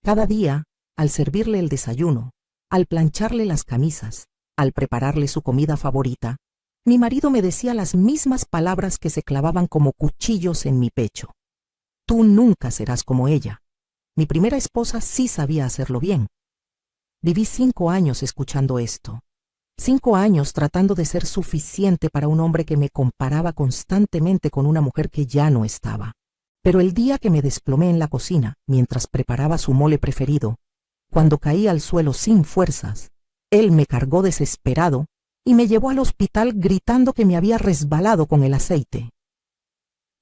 Cada día, al servirle el desayuno, al plancharle las camisas, al prepararle su comida favorita, mi marido me decía las mismas palabras que se clavaban como cuchillos en mi pecho. Tú nunca serás como ella. Mi primera esposa sí sabía hacerlo bien. Viví 5 años escuchando esto. 5 años tratando de ser suficiente para un hombre que me comparaba constantemente con una mujer que ya no estaba. Pero el día que me desplomé en la cocina, mientras preparaba su mole preferido, cuando caí al suelo sin fuerzas, él me cargó desesperado y me llevó al hospital gritando que me había resbalado con el aceite.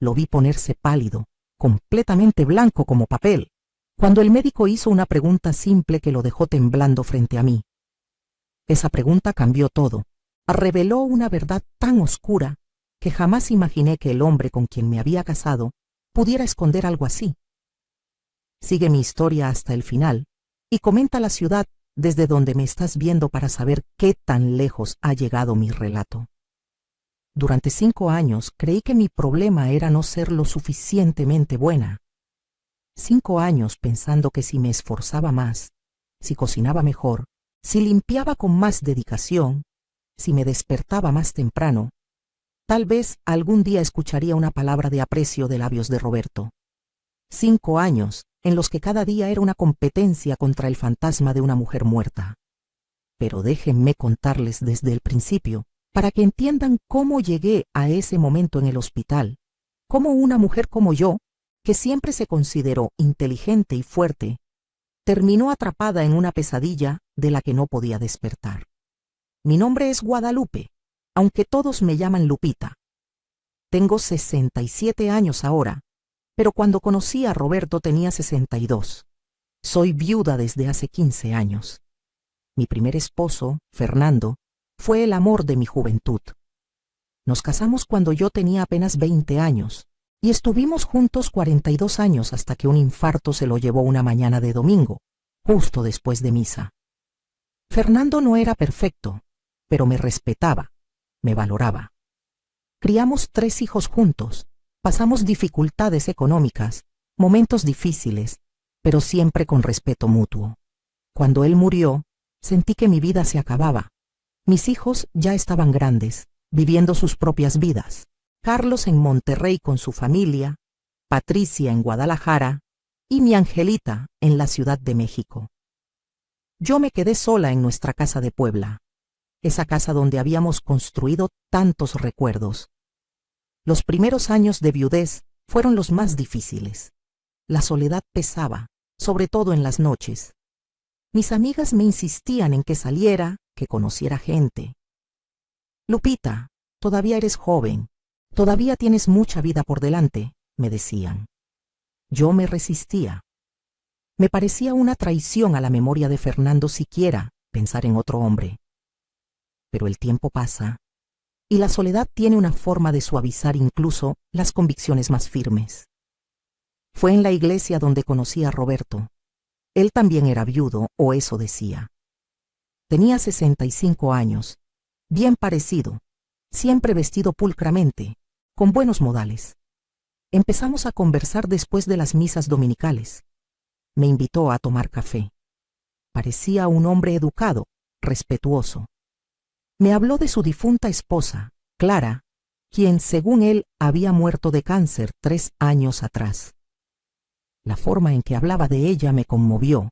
Lo vi ponerse pálido, completamente blanco como papel, cuando el médico hizo una pregunta simple que lo dejó temblando frente a mí. Esa pregunta cambió todo. Reveló una verdad tan oscura que jamás imaginé que el hombre con quien me había casado pudiera esconder algo así. Sigue mi historia hasta el final y comenta la ciudad desde donde me estás viendo para saber qué tan lejos ha llegado mi relato. Durante 5 años creí que mi problema era no ser lo suficientemente buena. 5 años pensando que si me esforzaba más, si cocinaba mejor, si limpiaba con más dedicación, si me despertaba más temprano, tal vez algún día escucharía una palabra de aprecio de labios de Roberto. 5 años en los que cada día era una competencia contra el fantasma de una mujer muerta. Pero déjenme contarles desde el principio, para que entiendan cómo llegué a ese momento en el hospital, cómo una mujer como yo, que siempre se consideró inteligente y fuerte, terminó atrapada en una pesadilla de la que no podía despertar. Mi nombre es Guadalupe, aunque todos me llaman Lupita. Tengo 67 años ahora, pero cuando conocí a Roberto tenía 62. Soy viuda desde hace 15 años. Mi primer esposo, Fernando, fue el amor de mi juventud. Nos casamos cuando yo tenía apenas 20 años y estuvimos juntos 42 años hasta que un infarto se lo llevó una mañana de domingo, justo después de misa. Fernando no era perfecto, pero me respetaba, me valoraba. Criamos 3 hijos juntos, pasamos dificultades económicas, momentos difíciles, pero siempre con respeto mutuo. Cuando él murió, sentí que mi vida se acababa. Mis hijos ya estaban grandes, viviendo sus propias vidas. Carlos en Monterrey con su familia, Patricia en Guadalajara y mi Angelita en la Ciudad de México. Yo me quedé sola en nuestra casa de Puebla, esa casa donde habíamos construido tantos recuerdos. Los primeros años de viudez fueron los más difíciles. La soledad pesaba, sobre todo en las noches. Mis amigas me insistían en que saliera, que conociera gente. Lupita, todavía eres joven, todavía tienes mucha vida por delante, me decían. Yo me resistía. Me parecía una traición a la memoria de Fernando siquiera pensar en otro hombre. Pero el tiempo pasa, y la soledad tiene una forma de suavizar incluso las convicciones más firmes. Fue en la iglesia donde conocí a Roberto. Él también era viudo, o eso decía. Tenía 65 años, bien parecido, siempre vestido pulcramente, con buenos modales. Empezamos a conversar después de las misas dominicales. Me invitó a tomar café. Parecía un hombre educado, respetuoso. Me habló de su difunta esposa, Clara, quien, según él, había muerto de cáncer 3 años atrás. La forma en que hablaba de ella me conmovió.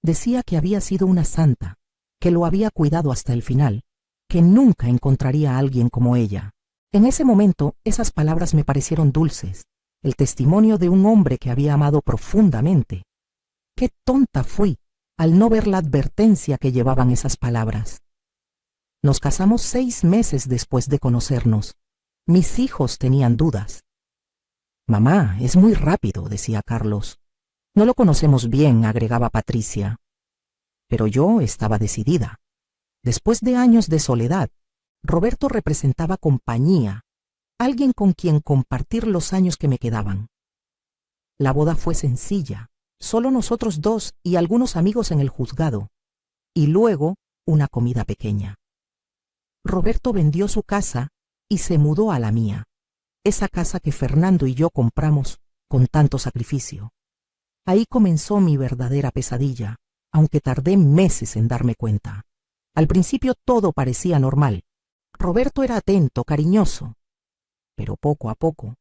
Decía que había sido una santa, que lo había cuidado hasta el final, que nunca encontraría a alguien como ella. En ese momento, esas palabras me parecieron dulces, el testimonio de un hombre que había amado profundamente. Qué tonta fui al no ver la advertencia que llevaban esas palabras. Nos casamos 6 meses después de conocernos. Mis hijos tenían dudas. Mamá, es muy rápido, decía Carlos. No lo conocemos bien, agregaba Patricia. Pero yo estaba decidida. Después de años de soledad, Roberto representaba compañía, alguien con quien compartir los años que me quedaban. La boda fue sencilla, solo nosotros 2 y algunos amigos en el juzgado, y luego una comida pequeña. Roberto vendió su casa y se mudó a la mía, esa casa que Fernando y yo compramos con tanto sacrificio. Ahí comenzó mi verdadera pesadilla, aunque tardé meses en darme cuenta. Al principio todo parecía normal. Roberto era atento, cariñoso. Pero poco a poco,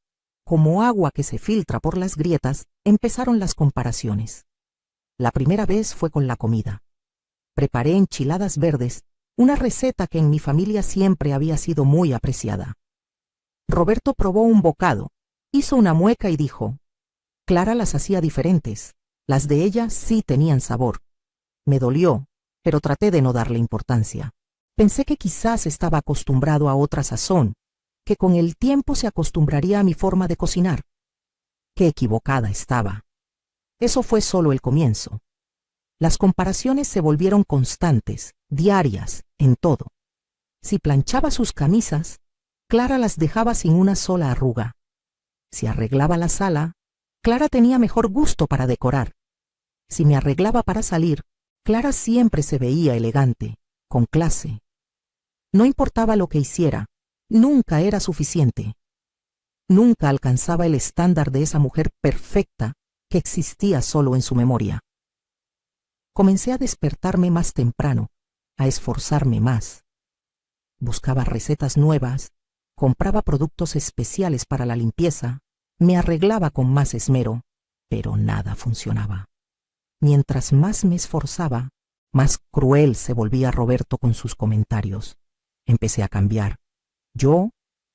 como agua que se filtra por las grietas, empezaron las comparaciones. La primera vez fue con la comida. Preparé enchiladas verdes, una receta que en mi familia siempre había sido muy apreciada. Roberto probó un bocado, hizo una mueca y dijo: Clara las hacía diferentes, las de ella sí tenían sabor. Me dolió, pero traté de no darle importancia. Pensé que quizás estaba acostumbrado a otra sazón, que con el tiempo se acostumbraría a mi forma de cocinar. Qué equivocada estaba. Eso fue solo el comienzo. Las comparaciones se volvieron constantes, diarias, en todo. Si planchaba sus camisas, Clara las dejaba sin una sola arruga. Si arreglaba la sala, Clara tenía mejor gusto para decorar. Si me arreglaba para salir, Clara siempre se veía elegante, con clase. No importaba lo que hiciera, nunca era suficiente. Nunca alcanzaba el estándar de esa mujer perfecta que existía solo en su memoria. Comencé a despertarme más temprano, a esforzarme más. Buscaba recetas nuevas, compraba productos especiales para la limpieza, me arreglaba con más esmero, pero nada funcionaba. Mientras más me esforzaba, más cruel se volvía Roberto con sus comentarios. Empecé a cambiar. Yo,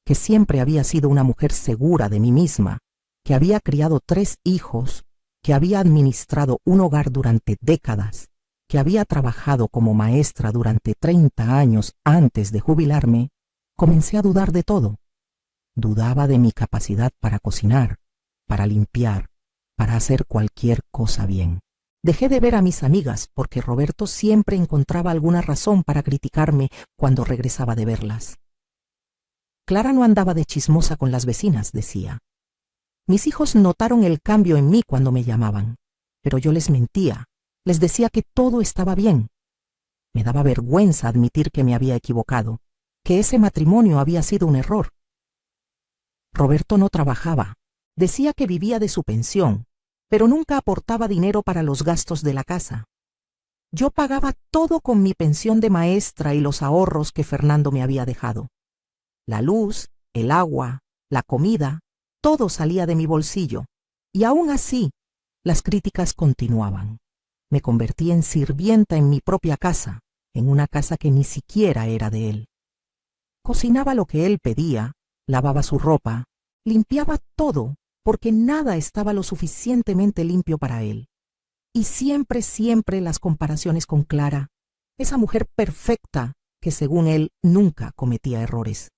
que siempre había sido una mujer segura de mí misma, que había criado 3 hijos, que había administrado un hogar durante décadas, que había trabajado como maestra durante 30 años antes de jubilarme, comencé a dudar de todo. Dudaba de mi capacidad para cocinar, para limpiar, para hacer cualquier cosa bien. Dejé de ver a mis amigas porque Roberto siempre encontraba alguna razón para criticarme cuando regresaba de verlas. Clara no andaba de chismosa con las vecinas, decía. Mis hijos notaron el cambio en mí cuando me llamaban, pero yo les mentía, les decía que todo estaba bien. Me daba vergüenza admitir que me había equivocado, que ese matrimonio había sido un error. Roberto no trabajaba, decía que vivía de su pensión, pero nunca aportaba dinero para los gastos de la casa. Yo pagaba todo con mi pensión de maestra y los ahorros que Fernando me había dejado. La luz, el agua, la comida, todo salía de mi bolsillo, y aún así, las críticas continuaban. Me convertí en sirvienta en mi propia casa, en una casa que ni siquiera era de él. Cocinaba lo que él pedía, lavaba su ropa, limpiaba todo, porque nada estaba lo suficientemente limpio para él. Y siempre las comparaciones con Clara, esa mujer perfecta que según él nunca cometía errores.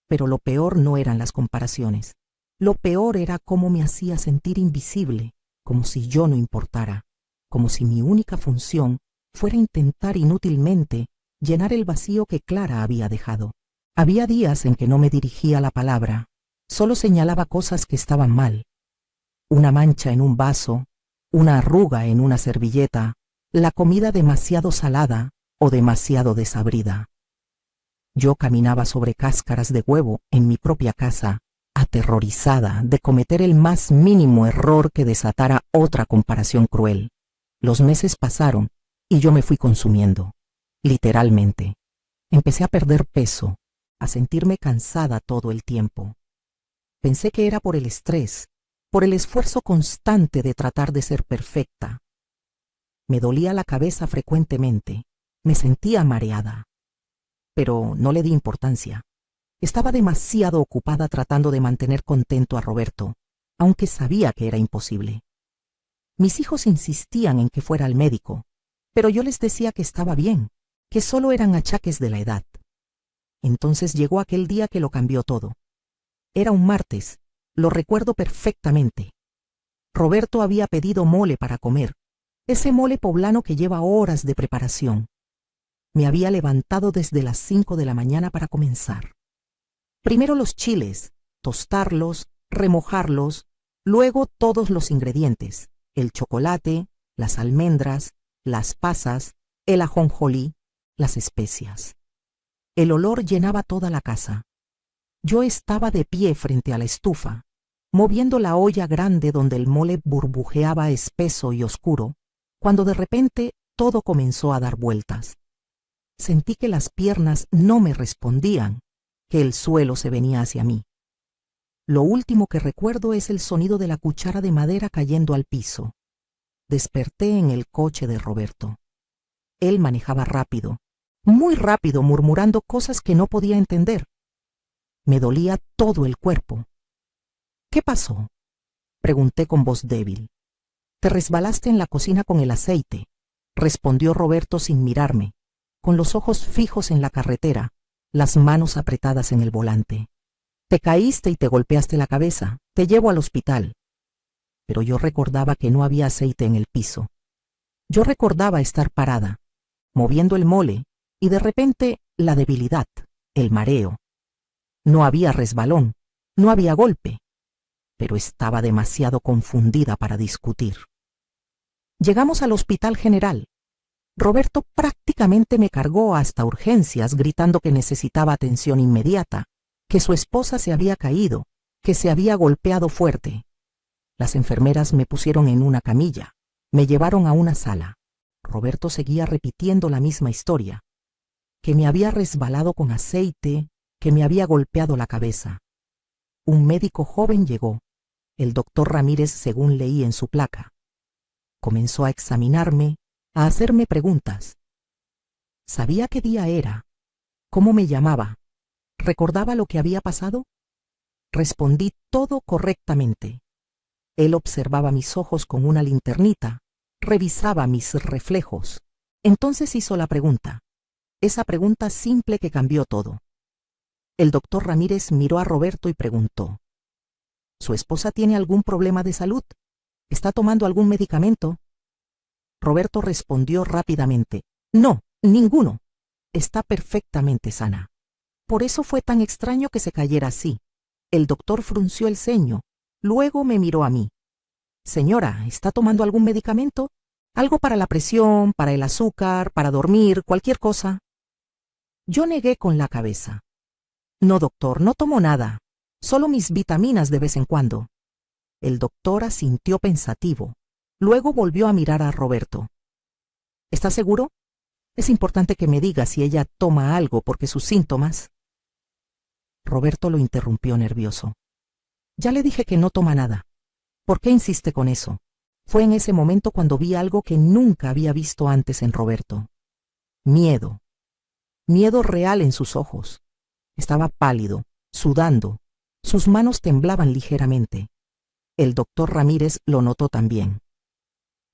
Pero lo peor no eran las comparaciones. Lo peor era cómo me hacía sentir invisible, como si yo no importara, como si mi única función fuera intentar inútilmente llenar el vacío que Clara había dejado. Había días en que no me dirigía la palabra, solo señalaba cosas que estaban mal. Una mancha en un vaso, una arruga en una servilleta, la comida demasiado salada o demasiado desabrida. Yo caminaba sobre cáscaras de huevo en mi propia casa, aterrorizada de cometer el más mínimo error que desatara otra comparación cruel. Los meses pasaron y yo me fui consumiendo, literalmente. Empecé a perder peso, a sentirme cansada todo el tiempo. Pensé que era por el estrés, por el esfuerzo constante de tratar de ser perfecta. Me dolía la cabeza frecuentemente, me sentía mareada. Pero no le di importancia. Estaba demasiado ocupada tratando de mantener contento a Roberto, aunque sabía que era imposible. Mis hijos insistían en que fuera al médico, pero yo les decía que estaba bien, que solo eran achaques de la edad. Entonces llegó aquel día que lo cambió todo. Era un martes, lo recuerdo perfectamente. Roberto había pedido mole para comer, ese mole poblano que lleva horas de preparación. Me había levantado desde las 5 de la mañana para comenzar. Primero los chiles, tostarlos, remojarlos, luego todos los ingredientes, el chocolate, las almendras, las pasas, el ajonjolí, las especias. El olor llenaba toda la casa. Yo estaba de pie frente a la estufa, moviendo la olla grande donde el mole burbujeaba espeso y oscuro, cuando de repente todo comenzó a dar vueltas. Sentí que las piernas no me respondían, que el suelo se venía hacia mí. Lo último que recuerdo es el sonido de la cuchara de madera cayendo al piso. Desperté en el coche de Roberto. Él manejaba rápido, muy rápido, murmurando cosas que no podía entender. Me dolía todo el cuerpo. ¿Qué pasó?, pregunté con voz débil. Te resbalaste en la cocina con el aceite, respondió Roberto sin mirarme, con los ojos fijos en la carretera, las manos apretadas en el volante. Te caíste y te golpeaste la cabeza. Te llevo al hospital. Pero yo recordaba que no había aceite en el piso. Yo recordaba estar parada, moviendo el mole, y de repente la debilidad, el mareo. No había resbalón, no había golpe, pero estaba demasiado confundida para discutir. Llegamos al Hospital General. Roberto prácticamente me cargó hasta urgencias, gritando que necesitaba atención inmediata, que su esposa se había caído, que se había golpeado fuerte. Las enfermeras me pusieron en una camilla, me llevaron a una sala. Roberto seguía repitiendo la misma historia, que me había resbalado con aceite, que me había golpeado la cabeza. Un médico joven llegó, el doctor Ramírez, según leí en su placa. Comenzó a examinarme, a hacerme preguntas. Sabía qué día era, cómo me llamaba, recordaba lo que había pasado. Respondí todo correctamente. Él observaba mis ojos con una linternita, revisaba mis reflejos. Entonces hizo la pregunta, esa pregunta simple que cambió todo. El doctor Ramírez miró a Roberto y preguntó: ¿Su esposa tiene algún problema de salud? ¿Está tomando algún medicamento? Roberto respondió rápidamente: No, ninguno. Está perfectamente sana. Por eso fue tan extraño que se cayera así. El doctor frunció el ceño, luego me miró a mí. Señora, ¿está tomando algún medicamento? ¿Algo para la presión, para el azúcar, para dormir, cualquier cosa? Yo negué con la cabeza. No, doctor, no tomo nada. Solo mis vitaminas de vez en cuando. El doctor asintió pensativo. Luego volvió a mirar a Roberto. ¿Está seguro? Es importante que me diga si ella toma algo, porque sus síntomas... Roberto lo interrumpió nervioso. Ya le dije que no toma nada. ¿Por qué insiste con eso? Fue en ese momento cuando vi algo que nunca había visto antes en Roberto. Miedo. Miedo real en sus ojos. Estaba pálido, sudando. Sus manos temblaban ligeramente. El doctor Ramírez lo notó también.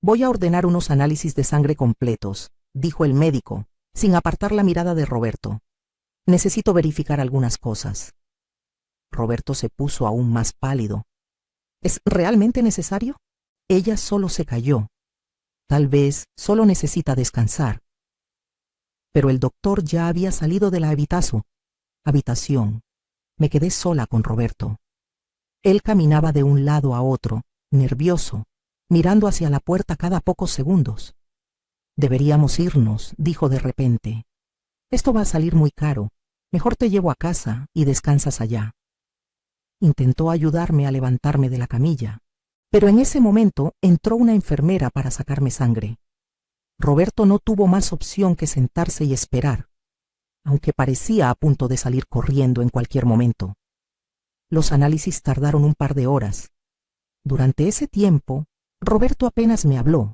Voy a ordenar unos análisis de sangre completos, dijo el médico, sin apartar la mirada de Roberto. Necesito verificar algunas cosas. Roberto se puso aún más pálido. ¿Es realmente necesario? Ella solo se cayó. Tal vez solo necesita descansar. Pero el doctor ya había salido de la habitación. Me quedé sola con Roberto. Él caminaba de un lado a otro, nervioso, mirando hacia la puerta cada pocos segundos. Deberíamos irnos, dijo de repente. Esto va a salir muy caro. Mejor te llevo a casa y descansas allá. Intentó ayudarme a levantarme de la camilla, pero en ese momento entró una enfermera para sacarme sangre. Roberto no tuvo más opción que sentarse y esperar, aunque parecía a punto de salir corriendo en cualquier momento. Los análisis tardaron un par de horas. Durante ese tiempo, Roberto apenas me habló.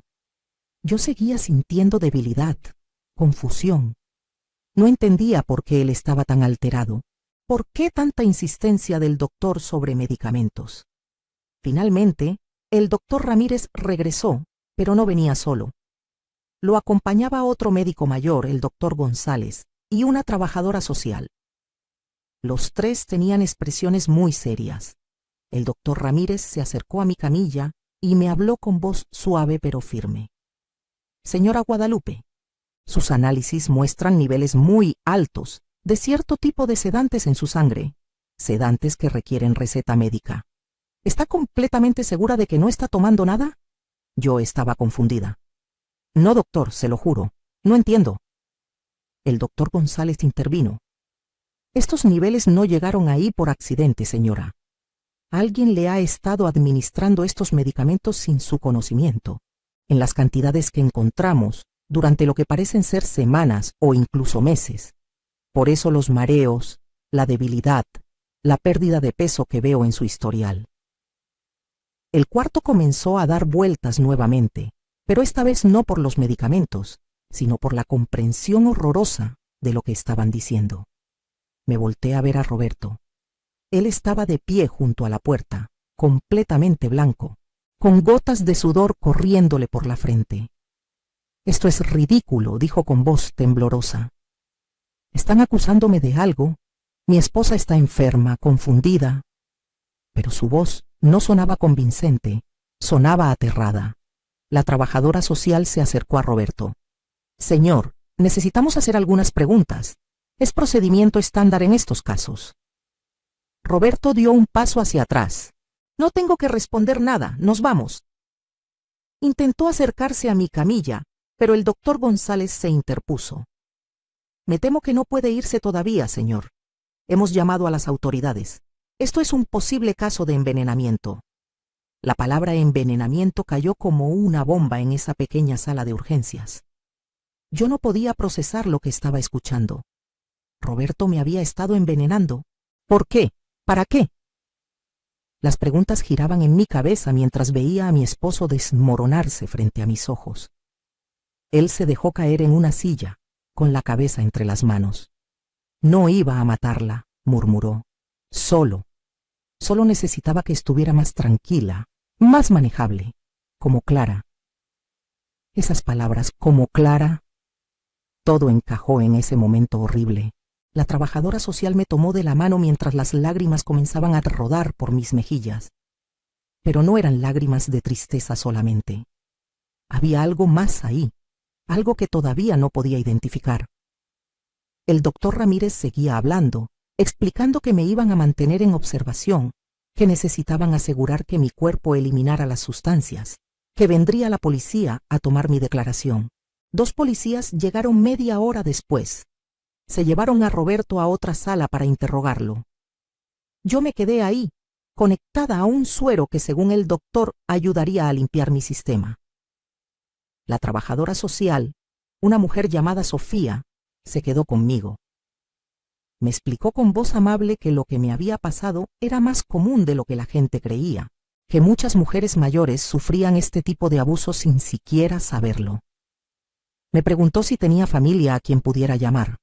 Yo seguía sintiendo debilidad, confusión. No entendía por qué él estaba tan alterado. ¿Por qué tanta insistencia del doctor sobre medicamentos? Finalmente, el doctor Ramírez regresó, pero no venía solo. Lo acompañaba otro médico mayor, el doctor González, y una trabajadora social. Los tres tenían expresiones muy serias. El doctor Ramírez se acercó a mi camilla y me habló con voz suave pero firme. Señora Guadalupe, sus análisis muestran niveles muy altos de cierto tipo de sedantes en su sangre, sedantes que requieren receta médica. ¿Está completamente segura de que no está tomando nada? Yo estaba confundida. No, doctor, se lo juro. No entiendo. El doctor González intervino. Estos niveles no llegaron ahí por accidente, señora. Alguien le ha estado administrando estos medicamentos sin su conocimiento, en las cantidades que encontramos durante lo que parecen ser semanas o incluso meses. Por eso los mareos, la debilidad, la pérdida de peso que veo en su historial. El cuarto comenzó a dar vueltas nuevamente, pero esta vez no por los medicamentos, sino por la comprensión horrorosa de lo que estaban diciendo. Me volteé a ver a Roberto. Él estaba de pie junto a la puerta, completamente blanco, con gotas de sudor corriéndole por la frente. «Esto es ridículo», dijo con voz temblorosa. «Están acusándome de algo. Mi esposa está enferma, confundida». Pero su voz no sonaba convincente, sonaba aterrada. La trabajadora social se acercó a Roberto. «Señor, necesitamos hacer algunas preguntas. Es procedimiento estándar en estos casos». Roberto dio un paso hacia atrás. «No tengo que responder nada, nos vamos». Intentó acercarse a mi camilla, pero el doctor González se interpuso. «Me temo que no puede irse todavía, señor. Hemos llamado a las autoridades. Esto es un posible caso de envenenamiento». La palabra envenenamiento cayó como una bomba en esa pequeña sala de urgencias. Yo no podía procesar lo que estaba escuchando. Roberto me había estado envenenando. ¿Por qué? ¿Para qué? Las preguntas giraban en mi cabeza mientras veía a mi esposo desmoronarse frente a mis ojos. Él se dejó caer en una silla, con la cabeza entre las manos. «No iba a matarla», murmuró. Solo necesitaba que estuviera más tranquila, más manejable, como Clara». Esas palabras, como Clara. Todo encajó en ese momento horrible. La trabajadora social me tomó de la mano mientras las lágrimas comenzaban a rodar por mis mejillas. Pero no eran lágrimas de tristeza solamente. Había algo más ahí, algo que todavía no podía identificar. El doctor Ramírez seguía hablando, explicando que me iban a mantener en observación, que necesitaban asegurar que mi cuerpo eliminara las sustancias, que vendría la policía a tomar mi declaración. 2 policías llegaron media hora después. Se llevaron a Roberto a otra sala para interrogarlo. Yo me quedé ahí, conectada a un suero que según el doctor ayudaría a limpiar mi sistema. La trabajadora social, una mujer llamada Sofía, se quedó conmigo. Me explicó con voz amable que lo que me había pasado era más común de lo que la gente creía, que muchas mujeres mayores sufrían este tipo de abusos sin siquiera saberlo. Me preguntó si tenía familia a quien pudiera llamar.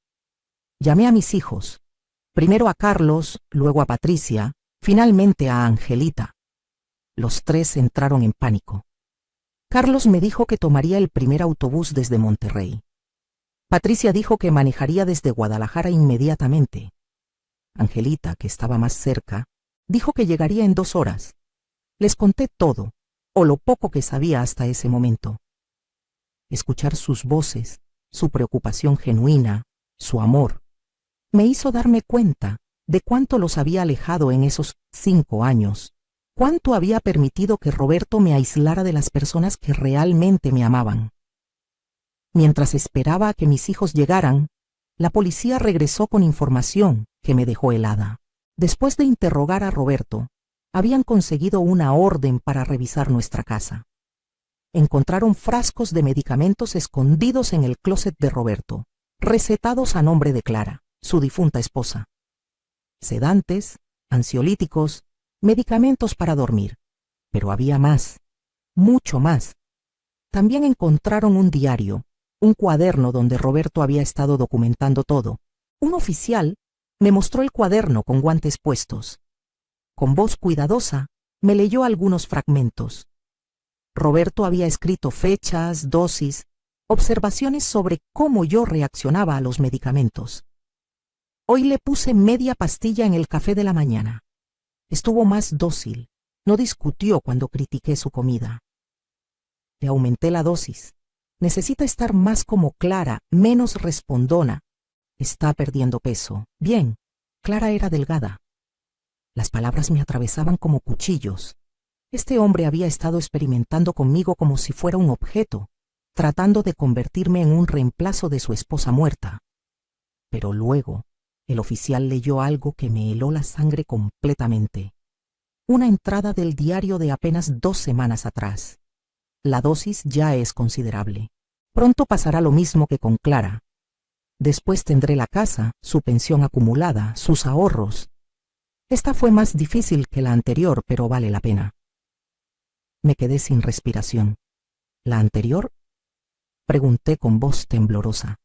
Llamé a mis hijos, primero a Carlos, luego a Patricia, finalmente a Angelita. Los 3 entraron en pánico. Carlos me dijo que tomaría el primer autobús desde Monterrey. Patricia dijo que manejaría desde Guadalajara inmediatamente. Angelita, que estaba más cerca, dijo que llegaría en 2 horas. Les conté todo, o lo poco que sabía hasta ese momento. Escuchar sus voces, su preocupación genuina, su amor, me hizo darme cuenta de cuánto los había alejado en esos 5 años, cuánto había permitido que Roberto me aislara de las personas que realmente me amaban. Mientras esperaba a que mis hijos llegaran, la policía regresó con información que me dejó helada. Después de interrogar a Roberto, habían conseguido una orden para revisar nuestra casa. Encontraron frascos de medicamentos escondidos en el closet de Roberto, recetados a nombre de Clara, su difunta esposa. Sedantes, ansiolíticos, medicamentos para dormir. Pero había más, mucho más. También encontraron un diario, un cuaderno donde Roberto había estado documentando todo. Un oficial me mostró el cuaderno con guantes puestos. Con voz cuidadosa, me leyó algunos fragmentos. Roberto había escrito fechas, dosis, observaciones sobre cómo yo reaccionaba a los medicamentos. Hoy le puse media pastilla en el café de la mañana. Estuvo más dócil, no discutió cuando critiqué su comida. Le aumenté la dosis. Necesita estar más como Clara, menos respondona. Está perdiendo peso. Bien, Clara era delgada. Las palabras me atravesaban como cuchillos. Este hombre había estado experimentando conmigo como si fuera un objeto, tratando de convertirme en un reemplazo de su esposa muerta. Pero luego, el oficial leyó algo que me heló la sangre completamente. Una entrada del diario de apenas 2 semanas atrás. La dosis ya es considerable. Pronto pasará lo mismo que con Clara. Después tendré la casa, su pensión acumulada, sus ahorros. Esta fue más difícil que la anterior, pero vale la pena. Me quedé sin respiración. ¿La anterior? Pregunté con voz temblorosa.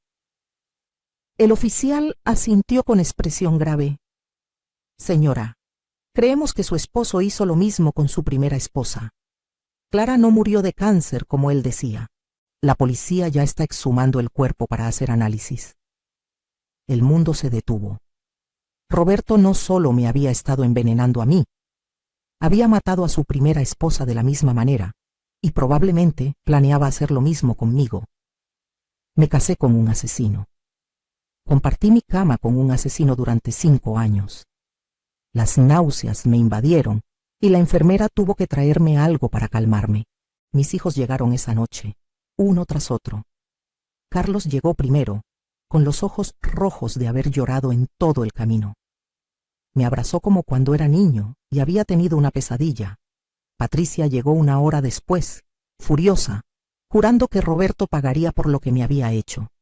El oficial asintió con expresión grave. Señora, creemos que su esposo hizo lo mismo con su primera esposa. Clara no murió de cáncer, como él decía. La policía ya está exhumando el cuerpo para hacer análisis. El mundo se detuvo. Roberto no solo me había estado envenenando a mí, había matado a su primera esposa de la misma manera, y probablemente planeaba hacer lo mismo conmigo. Me casé con un asesino. Compartí mi cama con un asesino durante 5 años. Las náuseas me invadieron y la enfermera tuvo que traerme algo para calmarme. Mis hijos llegaron esa noche, uno tras otro. Carlos llegó primero, con los ojos rojos de haber llorado en todo el camino. Me abrazó como cuando era niño y había tenido una pesadilla. Patricia llegó 1 hora después, furiosa, jurando que Roberto pagaría por lo que me había hecho.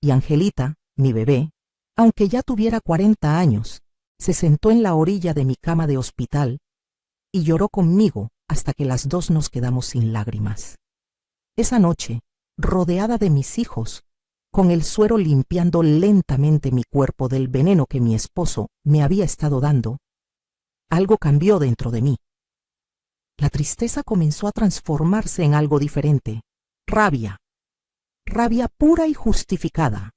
Y Angelita, mi bebé, aunque ya tuviera 40 años, se sentó en la orilla de mi cama de hospital y lloró conmigo hasta que las dos nos quedamos sin lágrimas. Esa noche, rodeada de mis hijos, con el suero limpiando lentamente mi cuerpo del veneno que mi esposo me había estado dando, algo cambió dentro de mí. La tristeza comenzó a transformarse en algo diferente. Rabia. Rabia pura y justificada.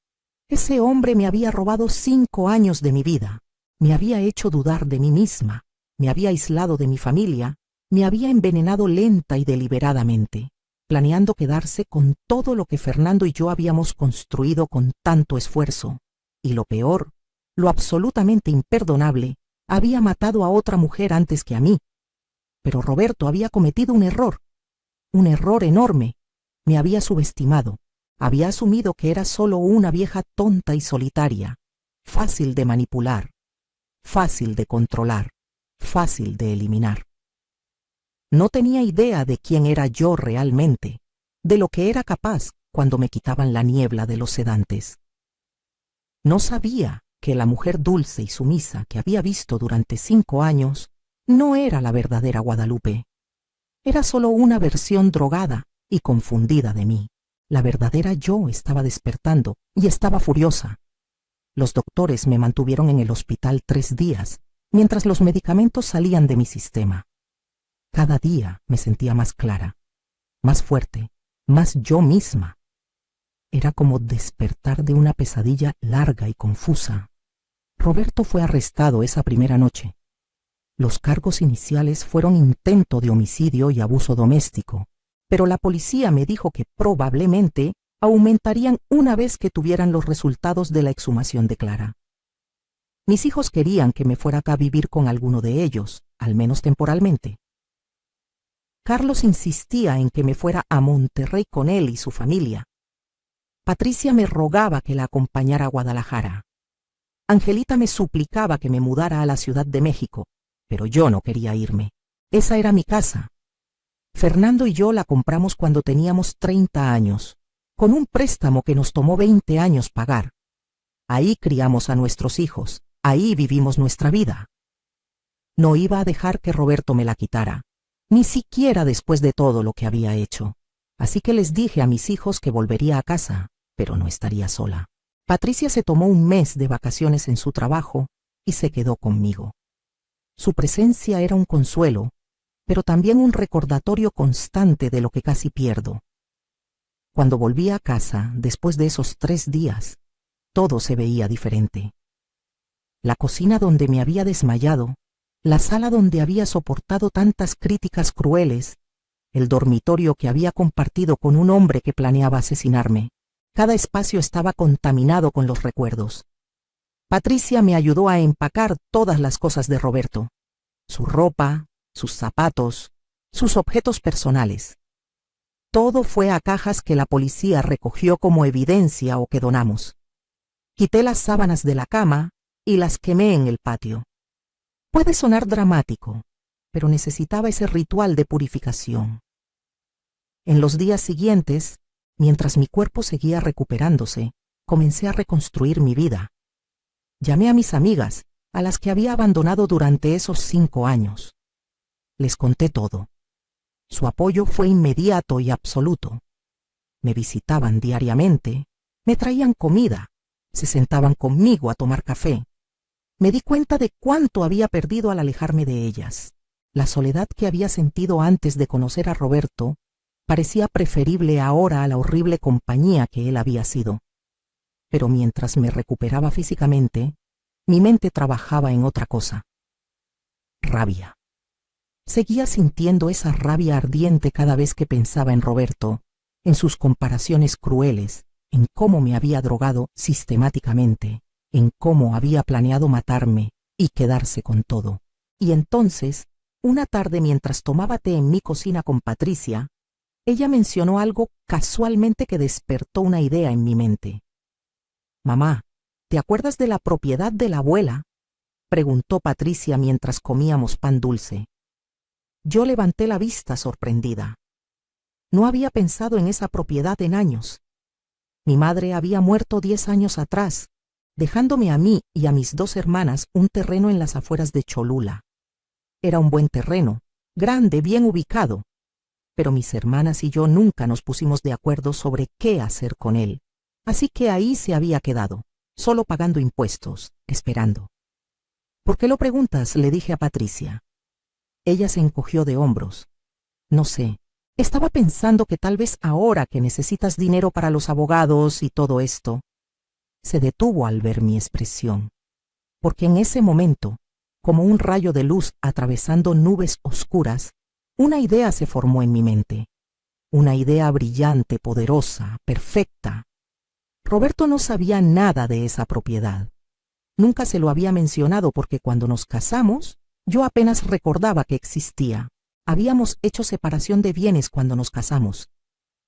Ese hombre me había robado 5 años de mi vida. Me había hecho dudar de mí misma. Me había aislado de mi familia. Me había envenenado lenta y deliberadamente, planeando quedarse con todo lo que Fernando y yo habíamos construido con tanto esfuerzo. Y lo peor, lo absolutamente imperdonable, había matado a otra mujer antes que a mí. Pero Roberto había cometido un error enorme. Me había subestimado, había asumido que era solo una vieja tonta y solitaria, fácil de manipular, fácil de controlar, fácil de eliminar. No tenía idea de quién era yo realmente, de lo que era capaz cuando me quitaban la niebla de los sedantes. No sabía que la mujer dulce y sumisa que había visto durante 5 años no era la verdadera Guadalupe. Era solo una versión drogada y confundida de mí. La verdadera yo estaba despertando y estaba furiosa. Los doctores me mantuvieron en el hospital 3 días, mientras los medicamentos salían de mi sistema. Cada día me sentía más clara, más fuerte, más yo misma. Era como despertar de una pesadilla larga y confusa. Roberto fue arrestado esa primera noche. Los cargos iniciales fueron intento de homicidio y abuso doméstico, pero la policía me dijo que probablemente aumentarían una vez que tuvieran los resultados de la exhumación de Clara. Mis hijos querían que me fuera acá a vivir con alguno de ellos, al menos temporalmente. Carlos insistía en que me fuera a Monterrey con él y su familia. Patricia me rogaba que la acompañara a Guadalajara. Angelita me suplicaba que me mudara a la Ciudad de México, pero yo no quería irme. Esa era mi casa. Fernando y yo la compramos cuando teníamos 30 años, con un préstamo que nos tomó 20 años pagar. Ahí criamos a nuestros hijos, ahí vivimos nuestra vida. No iba a dejar que Roberto me la quitara, ni siquiera después de todo lo que había hecho. Así que les dije a mis hijos que volvería a casa, pero no estaría sola. Patricia se tomó un mes de vacaciones en su trabajo y se quedó conmigo. Su presencia era un consuelo, pero también un recordatorio constante de lo que casi pierdo. Cuando volví a casa, después de esos 3 días, todo se veía diferente. La cocina donde me había desmayado, la sala donde había soportado tantas críticas crueles, el dormitorio que había compartido con un hombre que planeaba asesinarme. Cada espacio estaba contaminado con los recuerdos. Patricia me ayudó a empacar todas las cosas de Roberto, su ropa, sus zapatos, sus objetos personales. Todo fue a cajas que la policía recogió como evidencia o que donamos. Quité las sábanas de la cama y las quemé en el patio. Puede sonar dramático, pero necesitaba ese ritual de purificación. En los días siguientes, mientras mi cuerpo seguía recuperándose, comencé a reconstruir mi vida. Llamé a mis amigas, a las que había abandonado durante esos 5 años. Les conté todo. Su apoyo fue inmediato y absoluto. Me visitaban diariamente, me traían comida, se sentaban conmigo a tomar café. Me di cuenta de cuánto había perdido al alejarme de ellas. La soledad que había sentido antes de conocer a Roberto parecía preferible ahora a la horrible compañía que él había sido. Pero mientras me recuperaba físicamente, mi mente trabajaba en otra cosa. Rabia. Seguía sintiendo esa rabia ardiente cada vez que pensaba en Roberto, en sus comparaciones crueles, en cómo me había drogado sistemáticamente, en cómo había planeado matarme y quedarse con todo. Y entonces, una tarde mientras tomaba té en mi cocina con Patricia, ella mencionó algo casualmente que despertó una idea en mi mente. «Mamá, ¿te acuerdas de la propiedad de la abuela?», preguntó Patricia mientras comíamos pan dulce. Yo levanté la vista sorprendida. No había pensado en esa propiedad en años. Mi madre había muerto 10 años atrás, dejándome a mí y a mis 2 hermanas un terreno en las afueras de Cholula. Era un buen terreno, grande, bien ubicado, pero mis hermanas y yo nunca nos pusimos de acuerdo sobre qué hacer con él. Así que ahí se había quedado, solo pagando impuestos, esperando. «¿Por qué lo preguntas?», le dije a Patricia. Ella se encogió de hombros. «No sé, estaba pensando que tal vez ahora que necesitas dinero para los abogados y todo esto». Se detuvo al ver mi expresión, porque en ese momento, como un rayo de luz atravesando nubes oscuras, una idea se formó en mi mente. Una idea brillante, poderosa, perfecta. Roberto no sabía nada de esa propiedad. Nunca se lo había mencionado porque cuando nos casamos, yo apenas recordaba que existía. Habíamos hecho separación de bienes cuando nos casamos,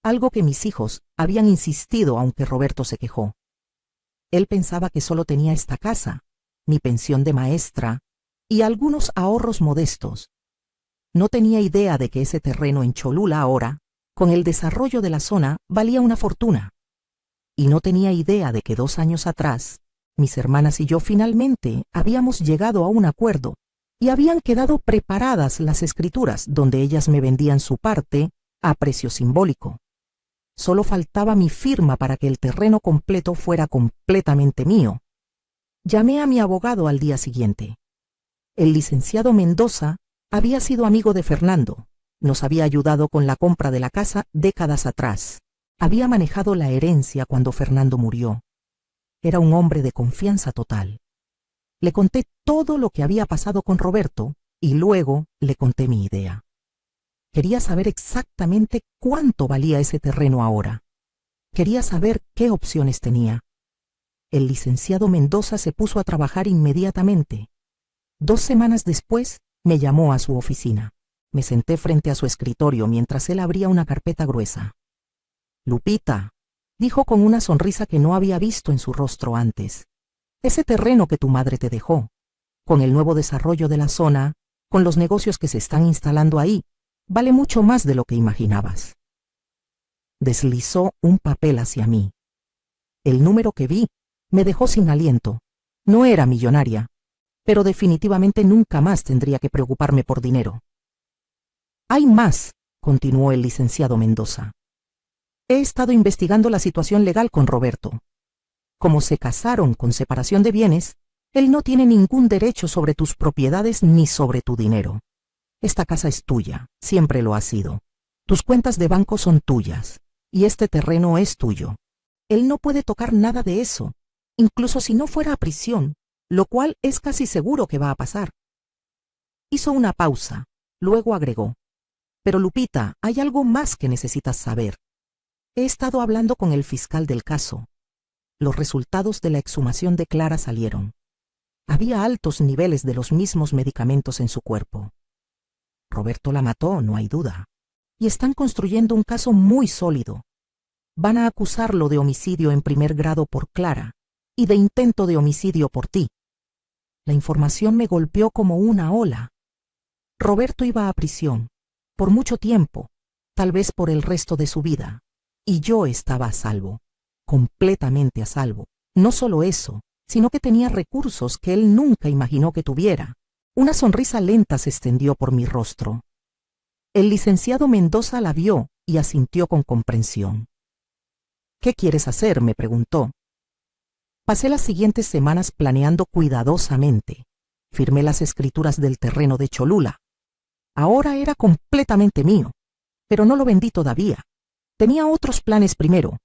algo que mis hijos habían insistido aunque Roberto se quejó. Él pensaba que solo tenía esta casa, mi pensión de maestra y algunos ahorros modestos. No tenía idea de que ese terreno en Cholula ahora, con el desarrollo de la zona, valía una fortuna. Y no tenía idea de que 2 años atrás, mis hermanas y yo finalmente habíamos llegado a un acuerdo y habían quedado preparadas las escrituras donde ellas me vendían su parte a precio simbólico. Solo faltaba mi firma para que el terreno completo fuera completamente mío. Llamé a mi abogado al día siguiente. El licenciado Mendoza había sido amigo de Fernando, nos había ayudado con la compra de la casa décadas atrás. Había manejado la herencia cuando Fernando murió. Era un hombre de confianza total. Le conté todo lo que había pasado con Roberto y luego le conté mi idea. Quería saber exactamente cuánto valía ese terreno ahora. Quería saber qué opciones tenía. El licenciado Mendoza se puso a trabajar inmediatamente. 2 semanas después me llamó a su oficina. Me senté frente a su escritorio mientras él abría una carpeta gruesa. «Lupita», dijo con una sonrisa que no había visto en su rostro antes, «ese terreno que tu madre te dejó, con el nuevo desarrollo de la zona, con los negocios que se están instalando ahí, vale mucho más de lo que imaginabas». Deslizó un papel hacia mí. El número que vi me dejó sin aliento. No era millonaria, pero definitivamente nunca más tendría que preocuparme por dinero. «Hay más», continuó el licenciado Mendoza. «He estado investigando la situación legal con Roberto. Como se casaron con separación de bienes, él no tiene ningún derecho sobre tus propiedades ni sobre tu dinero. Esta casa es tuya, siempre lo ha sido. Tus cuentas de banco son tuyas, y este terreno es tuyo. Él no puede tocar nada de eso, incluso si no fuera a prisión, lo cual es casi seguro que va a pasar». Hizo una pausa, luego agregó: «Pero Lupita, hay algo más que necesitas saber. He estado hablando con el fiscal del caso. Los resultados de la exhumación de Clara salieron. Había altos niveles de los mismos medicamentos en su cuerpo. Roberto la mató, no hay duda. Y están construyendo un caso muy sólido. Van a acusarlo de homicidio en primer grado por Clara y de intento de homicidio por ti». La información me golpeó como una ola. Roberto iba a prisión, por mucho tiempo, tal vez por el resto de su vida, y yo estaba a salvo, completamente a salvo. No solo eso, sino que tenía recursos que él nunca imaginó que tuviera. Una sonrisa lenta se extendió por mi rostro. El licenciado Mendoza la vio y asintió con comprensión. «¿Qué quieres hacer?», me preguntó. Pasé las siguientes semanas planeando cuidadosamente. Firmé las escrituras del terreno de Cholula. Ahora era completamente mío, pero no lo vendí todavía. Tenía otros planes primero.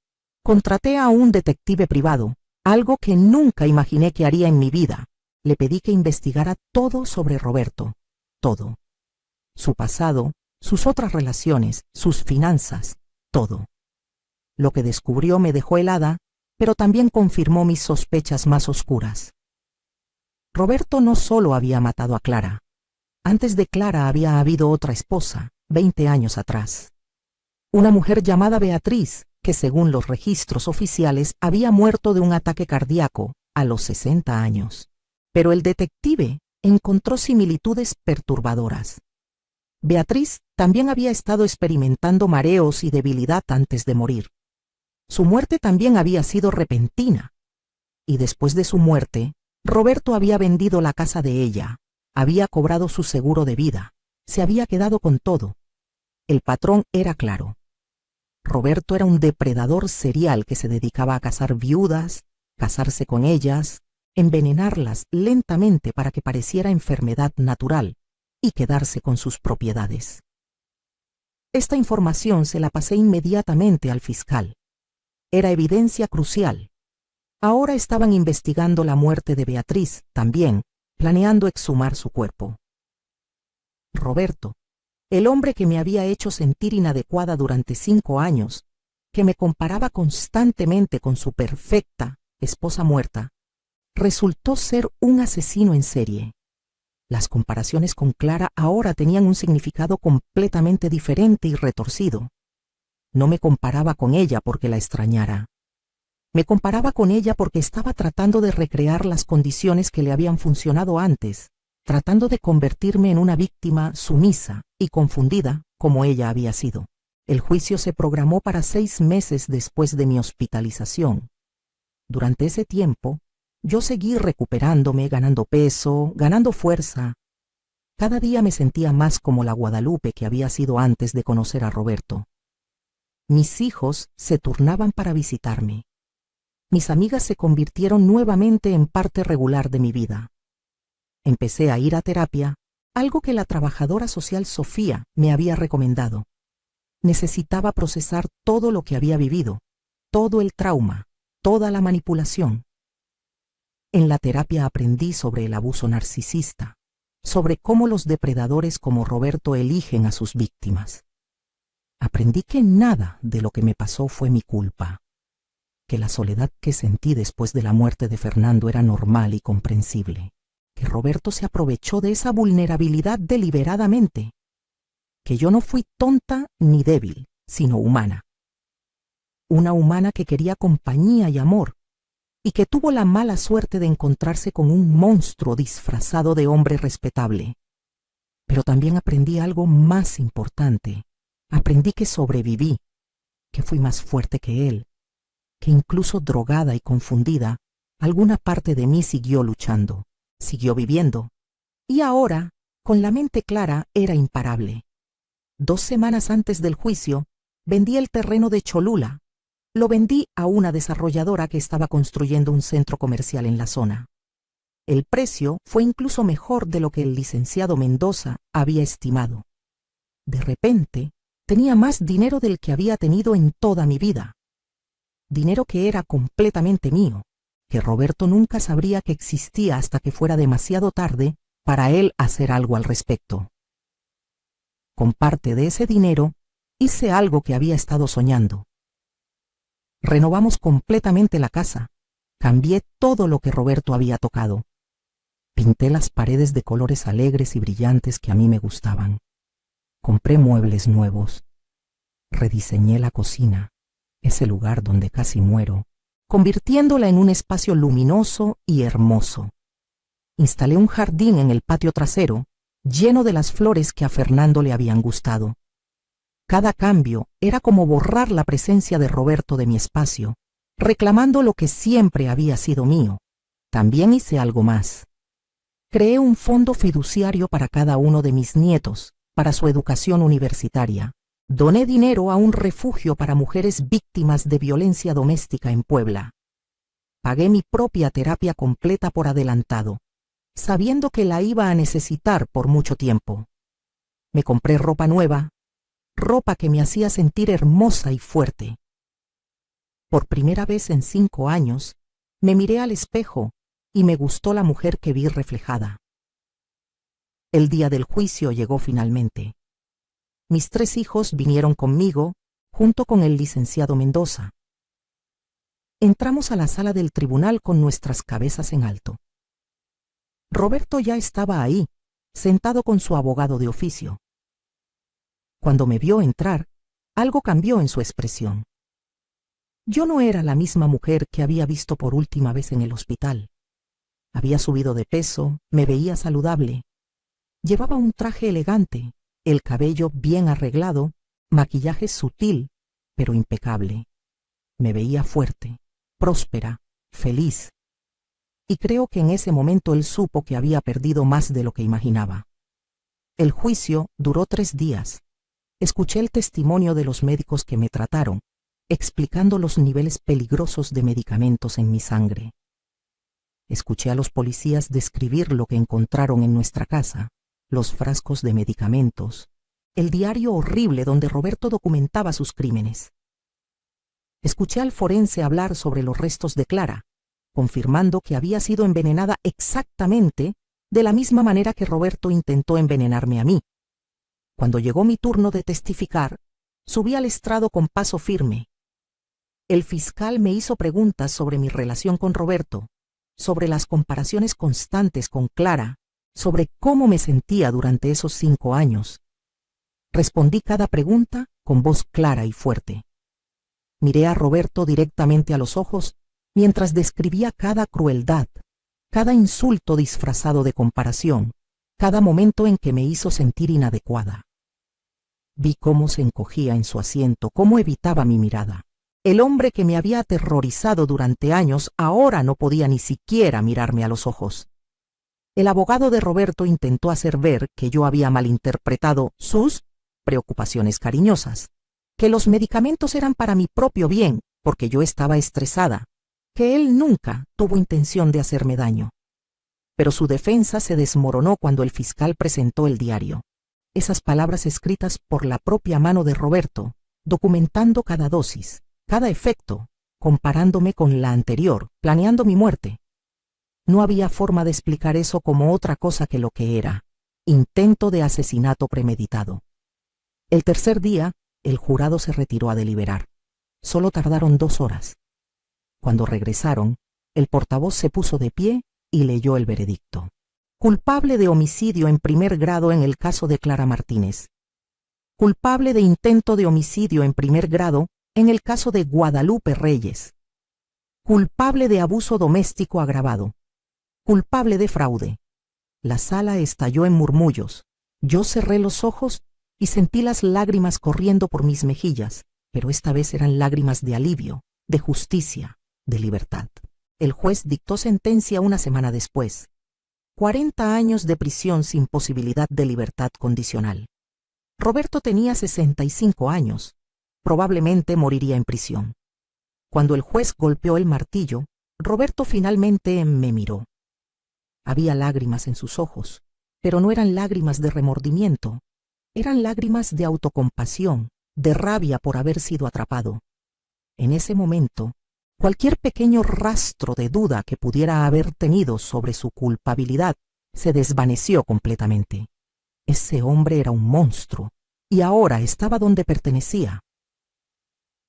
Contraté a un detective privado, algo que nunca imaginé que haría en mi vida. Le pedí que investigara todo sobre Roberto, todo. Su pasado, sus otras relaciones, sus finanzas, todo. Lo que descubrió me dejó helada, pero también confirmó mis sospechas más oscuras. Roberto no solo había matado a Clara. Antes de Clara había habido otra esposa, 20 años atrás. Una mujer llamada Beatriz, que según los registros oficiales había muerto de un ataque cardíaco a los 60 años. Pero el detective encontró similitudes perturbadoras. Beatriz también había estado experimentando mareos y debilidad antes de morir. Su muerte también había sido repentina. Y después de su muerte, Roberto había vendido la casa de ella, había cobrado su seguro de vida, se había quedado con todo. El patrón era claro. Roberto era un depredador serial que se dedicaba a cazar viudas, casarse con ellas, envenenarlas lentamente para que pareciera enfermedad natural y quedarse con sus propiedades. Esta información se la pasé inmediatamente al fiscal. Era evidencia crucial. Ahora estaban investigando la muerte de Beatriz, también, planeando exhumar su cuerpo. Roberto, el hombre que me había hecho sentir inadecuada durante 5 años, que me comparaba constantemente con su perfecta esposa muerta, resultó ser un asesino en serie. Las comparaciones con Clara ahora tenían un significado completamente diferente y retorcido. No me comparaba con ella porque la extrañara. Me comparaba con ella porque estaba tratando de recrear las condiciones que le habían funcionado antes, tratando de convertirme en una víctima sumisa y confundida como ella había sido. El juicio se programó para 6 meses después de mi hospitalización. Durante ese tiempo, yo seguí recuperándome, ganando peso, ganando fuerza. Cada día me sentía más como la Guadalupe que había sido antes de conocer a Roberto. Mis hijos se turnaban para visitarme. Mis amigas se convirtieron nuevamente en parte regular de mi vida. Empecé a ir a terapia, algo que la trabajadora social Sofía me había recomendado. Necesitaba procesar todo lo que había vivido, todo el trauma, toda la manipulación. En la terapia aprendí sobre el abuso narcisista, sobre cómo los depredadores como Roberto eligen a sus víctimas. Aprendí que nada de lo que me pasó fue mi culpa, que la soledad que sentí después de la muerte de Fernando era normal y comprensible, que Roberto se aprovechó de esa vulnerabilidad deliberadamente, que yo no fui tonta ni débil, sino humana. Una humana que quería compañía y amor, y que tuvo la mala suerte de encontrarse con un monstruo disfrazado de hombre respetable. Pero también aprendí algo más importante. Aprendí que sobreviví, que fui más fuerte que él, que incluso drogada y confundida, alguna parte de mí siguió luchando, siguió viviendo, y ahora, con la mente clara, era imparable. 2 semanas antes del juicio, vendí el terreno de Cholula. Lo vendí a una desarrolladora que estaba construyendo un centro comercial en la zona. El precio fue incluso mejor de lo que el licenciado Mendoza había estimado. De repente, tenía más dinero del que había tenido en toda mi vida. Dinero que era completamente mío, que Roberto nunca sabría que existía hasta que fuera demasiado tarde para él hacer algo al respecto. Con parte de ese dinero, hice algo que había estado soñando. Renovamos completamente la casa. Cambié todo lo que Roberto había tocado. Pinté las paredes de colores alegres y brillantes que a mí me gustaban. Compré muebles nuevos. Rediseñé la cocina, ese lugar donde casi muero, convirtiéndola en un espacio luminoso y hermoso. Instalé un jardín en el patio trasero, lleno de las flores que a Fernando le habían gustado. Cada cambio era como borrar la presencia de Roberto de mi espacio, reclamando lo que siempre había sido mío. También hice algo más. Creé un fondo fiduciario para cada uno de mis nietos, para su educación universitaria. Doné dinero a un refugio para mujeres víctimas de violencia doméstica en Puebla. Pagué mi propia terapia completa por adelantado, sabiendo que la iba a necesitar por mucho tiempo. Me compré ropa nueva, ropa que me hacía sentir hermosa y fuerte. Por primera vez en 5 años, me miré al espejo y me gustó la mujer que vi reflejada. El día del juicio llegó finalmente. Mis 3 hijos vinieron conmigo, junto con el licenciado Mendoza. Entramos a la sala del tribunal con nuestras cabezas en alto. Roberto ya estaba ahí, sentado con su abogado de oficio. Cuando me vio entrar, algo cambió en su expresión. Yo no era la misma mujer que había visto por última vez en el hospital. Había subido de peso, me veía saludable. Llevaba un traje elegante, el cabello bien arreglado, maquillaje sutil, pero impecable. Me veía fuerte, próspera, feliz. Y creo que en ese momento él supo que había perdido más de lo que imaginaba. El juicio duró 3 días. Escuché el testimonio de los médicos que me trataron, explicando los niveles peligrosos de medicamentos en mi sangre. Escuché a los policías describir lo que encontraron en nuestra casa, los frascos de medicamentos, el diario horrible donde Roberto documentaba sus crímenes. Escuché al forense hablar sobre los restos de Clara, confirmando que había sido envenenada exactamente de la misma manera que Roberto intentó envenenarme a mí. Cuando llegó mi turno de testificar, subí al estrado con paso firme. El fiscal me hizo preguntas sobre mi relación con Roberto, sobre las comparaciones constantes con Clara, sobre cómo me sentía durante esos 5 años. Respondí cada pregunta con voz clara y fuerte. Miré a Roberto directamente a los ojos mientras describía cada crueldad, cada insulto disfrazado de comparación, cada momento en que me hizo sentir inadecuada. Vi cómo se encogía en su asiento, cómo evitaba mi mirada. El hombre que me había aterrorizado durante años ahora no podía ni siquiera mirarme a los ojos. El abogado de Roberto intentó hacer ver que yo había malinterpretado sus preocupaciones cariñosas, que los medicamentos eran para mi propio bien, porque yo estaba estresada, que él nunca tuvo intención de hacerme daño. Pero su defensa se desmoronó cuando el fiscal presentó el diario. Esas palabras escritas por la propia mano de Roberto, documentando cada dosis, cada efecto, comparándome con la anterior, planeando mi muerte. No había forma de explicar eso como otra cosa que lo que era: intento de asesinato premeditado. El tercer día, el jurado se retiró a deliberar. Solo tardaron 2 horas. Cuando regresaron, el portavoz se puso de pie y leyó el veredicto. Culpable de homicidio en primer grado en el caso de Clara Martínez. Culpable de intento de homicidio en primer grado en el caso de Guadalupe Reyes. Culpable de abuso doméstico agravado. Culpable de fraude. La sala estalló en murmullos. Yo cerré los ojos y sentí las lágrimas corriendo por mis mejillas, pero esta vez eran lágrimas de alivio, de justicia, de libertad. El juez dictó sentencia una semana después. 40 años de prisión sin posibilidad de libertad condicional. Roberto tenía 65 años. Probablemente moriría en prisión. Cuando el juez golpeó el martillo, Roberto finalmente me miró. Había lágrimas en sus ojos, pero no eran lágrimas de remordimiento. Eran lágrimas de autocompasión, de rabia por haber sido atrapado. En ese momento, cualquier pequeño rastro de duda que pudiera haber tenido sobre su culpabilidad se desvaneció completamente. Ese hombre era un monstruo, y ahora estaba donde pertenecía.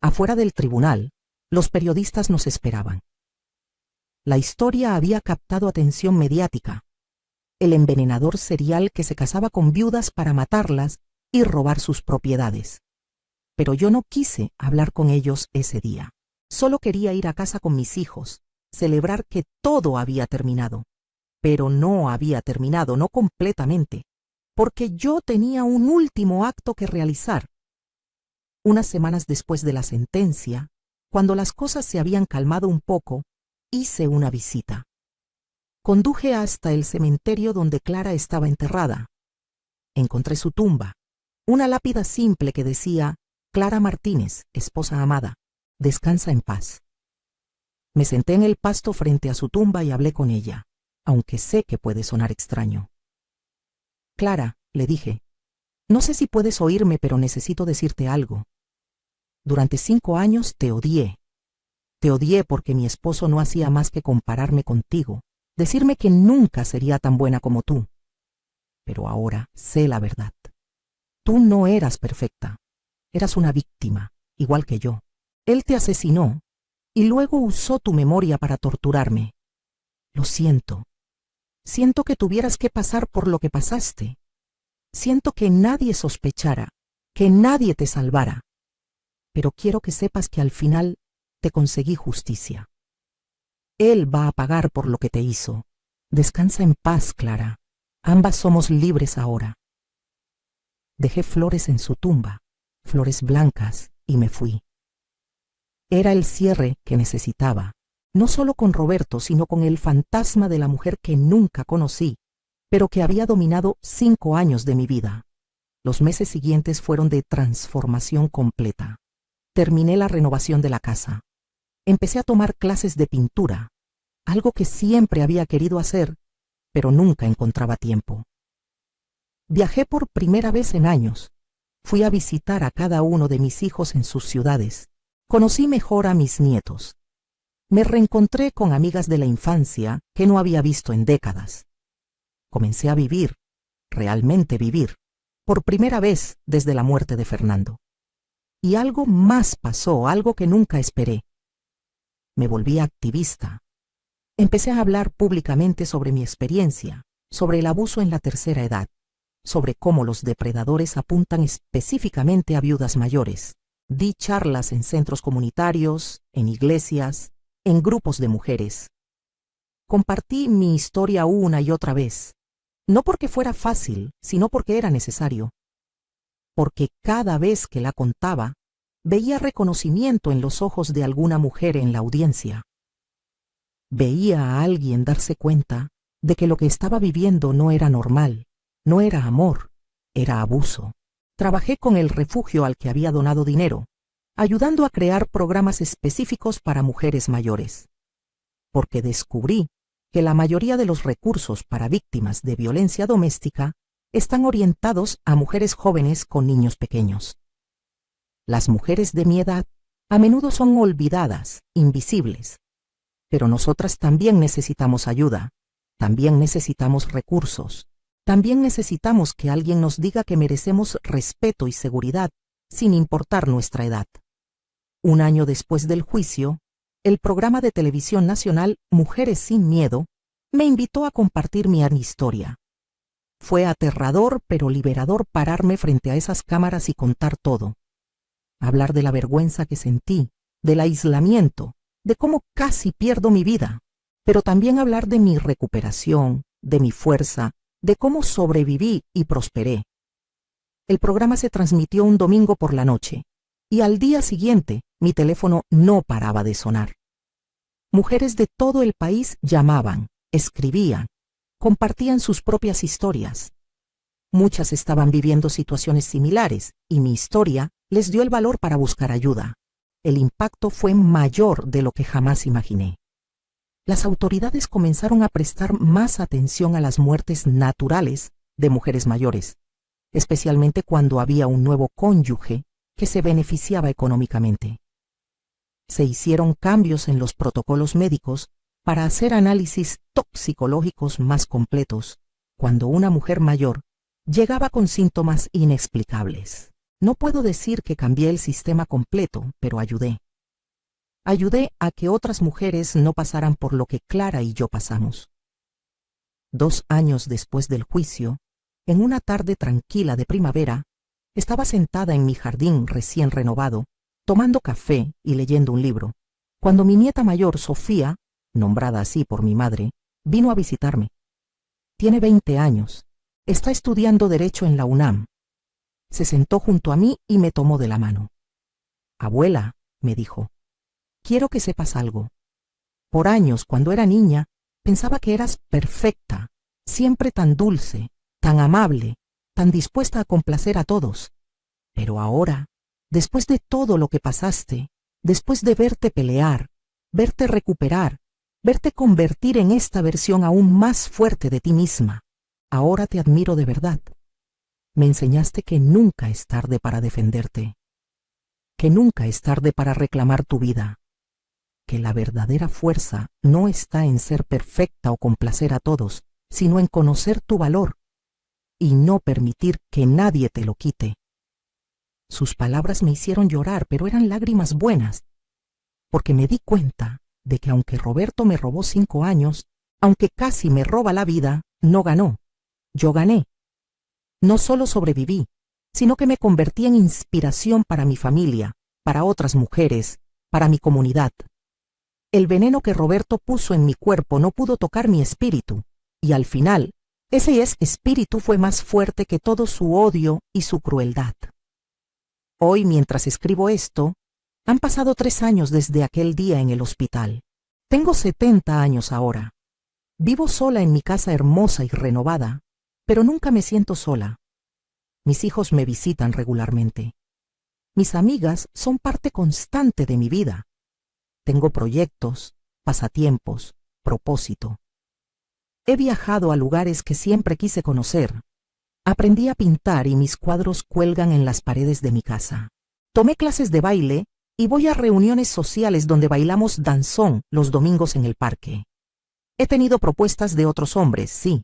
Afuera del tribunal, los periodistas nos esperaban. La historia había captado atención mediática. El envenenador serial que se casaba con viudas para matarlas y robar sus propiedades. Pero yo no quise hablar con ellos ese día. Solo quería ir a casa con mis hijos, celebrar que todo había terminado. Pero no había terminado, no completamente. porque yo tenía un último acto que realizar. Unas semanas después de la sentencia, cuando las cosas se habían calmado un poco, hice una visita. Conduje hasta el cementerio donde Clara estaba enterrada. Encontré su tumba, una lápida simple que decía: Clara Martínez, esposa amada, descansa en paz. Me senté en el pasto frente a su tumba y hablé con ella, aunque sé que puede sonar extraño. Clara, le dije, no sé si puedes oírme, pero necesito decirte algo. Durante 5 años te odié. Te odié porque mi esposo no hacía más que compararme contigo, decirme que nunca sería tan buena como tú. Pero ahora sé la verdad. Tú no eras perfecta. Eras una víctima, igual que yo. Él te asesinó y luego usó tu memoria para torturarme. Lo siento. Siento que tuvieras que pasar por lo que pasaste. Siento que nadie sospechara, que nadie te salvara. Pero quiero que sepas que al final te conseguí justicia. Él va a pagar por lo que te hizo. Descansa en paz, Clara. Ambas somos libres ahora. Dejé flores en su tumba, flores blancas, y me fui. Era el cierre que necesitaba, no solo con Roberto, sino con el fantasma de la mujer que nunca conocí, pero que había dominado 5 años de mi vida. Los meses siguientes fueron de transformación completa. Terminé la renovación de la casa. Empecé a tomar clases de pintura, algo que siempre había querido hacer, pero nunca encontraba tiempo. Viajé por primera vez en años. Fui a visitar a cada uno de mis hijos en sus ciudades. Conocí mejor a mis nietos. Me reencontré con amigas de la infancia que no había visto en décadas. Comencé a vivir, realmente vivir, por primera vez desde la muerte de Fernando. Y algo más pasó, algo que nunca esperé. Me volví activista. Empecé a hablar públicamente sobre mi experiencia, sobre el abuso en la tercera edad, sobre cómo los depredadores apuntan específicamente a viudas mayores. Di charlas en centros comunitarios, en iglesias, en grupos de mujeres. Compartí mi historia una y otra vez, no porque fuera fácil, sino porque era necesario. Porque cada vez que la contaba, veía reconocimiento en los ojos de alguna mujer en la audiencia. Veía a alguien darse cuenta de que lo que estaba viviendo no era normal, no era amor, era abuso. Trabajé con el refugio al que había donado dinero, ayudando a crear programas específicos para mujeres mayores. Porque descubrí que la mayoría de los recursos para víctimas de violencia doméstica están orientados a mujeres jóvenes con niños pequeños. Las mujeres de mi edad a menudo son olvidadas, invisibles. Pero nosotras también necesitamos ayuda, también necesitamos recursos, también necesitamos que alguien nos diga que merecemos respeto y seguridad, sin importar nuestra edad. 1 año después del juicio, el programa de televisión nacional Mujeres sin Miedo me invitó a compartir mi historia. Fue aterrador pero liberador pararme frente a esas cámaras y contar todo. Hablar de la vergüenza que sentí, del aislamiento, de cómo casi pierdo mi vida, pero también hablar de mi recuperación, de mi fuerza, de cómo sobreviví y prosperé. El programa se transmitió un domingo por la noche, y al día siguiente mi teléfono no paraba de sonar. Mujeres de todo el país llamaban, escribían, compartían sus propias historias. Muchas estaban viviendo situaciones similares, y mi historia les dio el valor para buscar ayuda. El impacto fue mayor de lo que jamás imaginé. Las autoridades comenzaron a prestar más atención a las muertes naturales de mujeres mayores, especialmente cuando había un nuevo cónyuge que se beneficiaba económicamente. Se hicieron cambios en los protocolos médicos para hacer análisis toxicológicos más completos cuando una mujer mayor llegaba con síntomas inexplicables. No puedo decir que cambié el sistema completo, pero ayudé. Ayudé a que otras mujeres no pasaran por lo que Clara y yo pasamos. 2 años después del juicio, en una tarde tranquila de primavera, estaba sentada en mi jardín recién renovado, tomando café y leyendo un libro, cuando mi nieta mayor, Sofía, nombrada así por mi madre, vino a visitarme. Tiene 20 años, Está estudiando Derecho en la UNAM. Se sentó junto a mí y me tomó de la mano. Abuela, me dijo, quiero que sepas algo. Por años, cuando era niña, pensaba que eras perfecta, siempre tan dulce, tan amable, tan dispuesta a complacer a todos. Pero ahora, después de todo lo que pasaste, después de verte pelear, verte recuperar, verte convertir en esta versión aún más fuerte de ti misma, ahora te admiro de verdad. Me enseñaste que nunca es tarde para defenderte, que nunca es tarde para reclamar tu vida, que la verdadera fuerza no está en ser perfecta o complacer a todos, sino en conocer tu valor y no permitir que nadie te lo quite. Sus palabras me hicieron llorar, pero eran lágrimas buenas, porque me di cuenta de que aunque Roberto me robó 5 años, aunque casi me roba la vida, no ganó. Yo gané. No solo sobreviví, sino que me convertí en inspiración para mi familia, para otras mujeres, para mi comunidad. El veneno que Roberto puso en mi cuerpo no pudo tocar mi espíritu, y al final, ese espíritu fue más fuerte que todo su odio y su crueldad. Hoy, mientras escribo esto, han pasado 3 años desde aquel día en el hospital. Tengo 70 años ahora. Vivo sola en mi casa hermosa y renovada, pero nunca me siento sola. Mis hijos me visitan regularmente. Mis amigas son parte constante de mi vida. Tengo proyectos, pasatiempos, propósito. He viajado a lugares que siempre quise conocer. Aprendí a pintar y mis cuadros cuelgan en las paredes de mi casa. Tomé clases de baile y voy a reuniones sociales donde bailamos danzón los domingos en el parque. He tenido propuestas de otros hombres, sí,